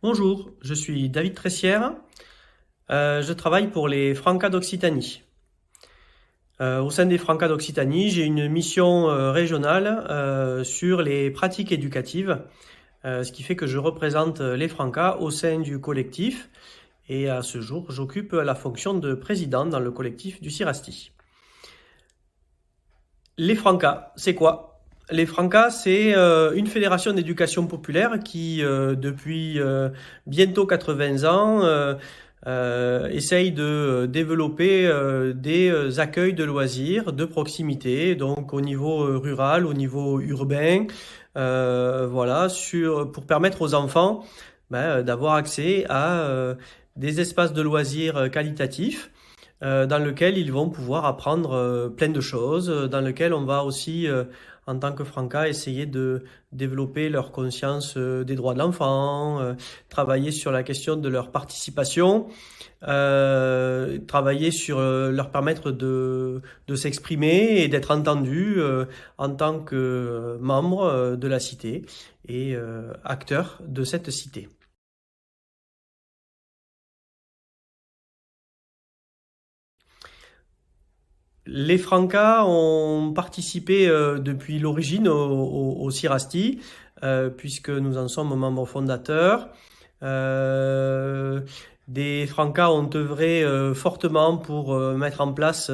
Bonjour, je suis David Tressière. Je travaille pour les Francas d'Occitanie. Au sein des Francas d'Occitanie, j'ai une mission régionale sur les pratiques éducatives, ce qui fait que je représente les Francas au sein du collectif. Et à ce jour, j'occupe la fonction de président dans le collectif du CIRASTI. Les Francas, c'est quoi? Les Francas, c'est une fédération d'éducation populaire qui, depuis bientôt 80 ans, essaye de développer des accueils de loisirs de proximité, donc au niveau rural, au niveau urbain, voilà, pour permettre aux enfants d'avoir accès à des espaces de loisirs qualitatifs dans lequel ils vont pouvoir apprendre plein de choses, dans lequel on va aussi, en tant que Franca, essayer de développer leur conscience des droits de l'enfant, travailler sur la question de leur participation, travailler sur leur permettre de s'exprimer et d'être entendus en tant que membres de la cité et acteurs de cette cité. Les Francas ont participé depuis l'origine au CIRASTI, puisque nous en sommes membres fondateurs. Des Francas ont œuvré fortement pour mettre en place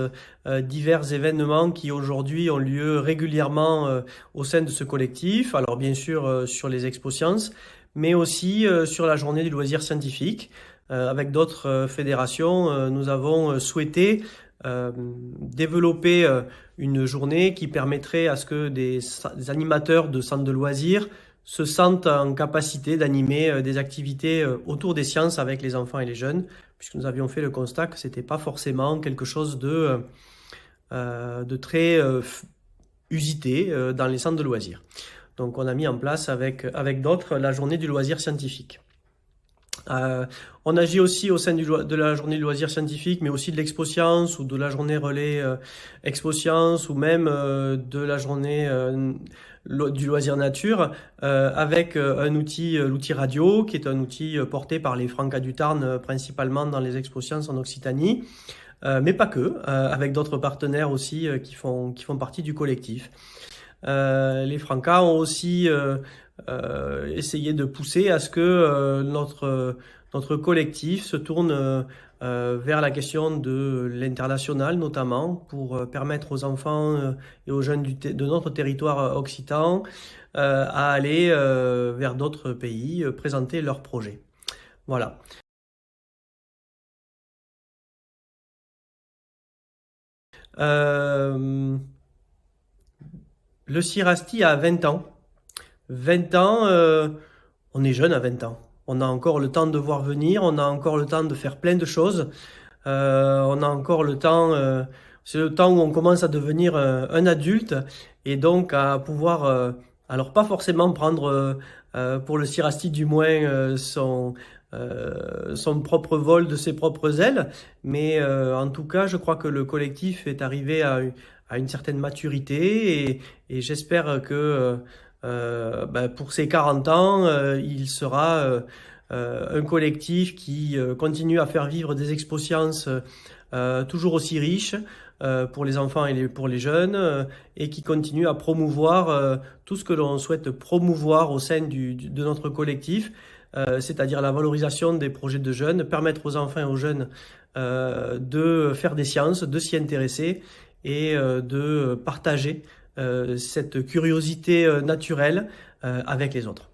divers événements qui aujourd'hui ont lieu régulièrement au sein de ce collectif. Alors bien sûr sur les Expos Sciences, mais aussi sur la journée du loisir scientifique. Avec d'autres fédérations, nous avons souhaité développer une journée qui permettrait à ce que des animateurs de centres de loisirs se sentent en capacité d'animer des activités autour des sciences avec les enfants et les jeunes, puisque nous avions fait le constat que c'était pas forcément quelque chose de très usité dans les centres de loisirs. Donc on a mis en place avec d'autres la journée du loisir scientifique. On agit aussi au sein de la journée du loisir scientifique, mais aussi de l'Expo Science ou de la journée relais Expo Science ou même de la journée du loisir nature avec un outil, l'outil radio, qui est un outil porté par les Francas du Tarn principalement dans les Expo Sciences en Occitanie, mais pas que, avec d'autres partenaires aussi qui font partie du collectif. Les Francas ont aussi essayer de pousser à ce que notre collectif se tourne vers la question de l'international notamment pour permettre aux enfants et aux jeunes de notre territoire occitan à aller vers d'autres pays, présenter leurs projets. Voilà. Le CIRASTI a 20 ans. 20 ans, on est jeune à 20 ans. On a encore le temps de voir venir, on a encore le temps de faire plein de choses. On a encore le temps, c'est le temps où on commence à devenir un adulte et donc à pouvoir, alors pas forcément prendre pour le CIRASTI du moins son propre vol de ses propres ailes, mais en tout cas, je crois que le collectif est arrivé à une certaine maturité et j'espère que pour ses 40 ans, il sera un collectif qui continue à faire vivre des expos sciences toujours aussi riches pour les enfants et pour les jeunes et qui continue à promouvoir tout ce que l'on souhaite promouvoir au sein de notre collectif, c'est-à-dire la valorisation des projets de jeunes, permettre aux enfants et aux jeunes de faire des sciences, de s'y intéresser et de partager cette curiosité naturelle avec les autres.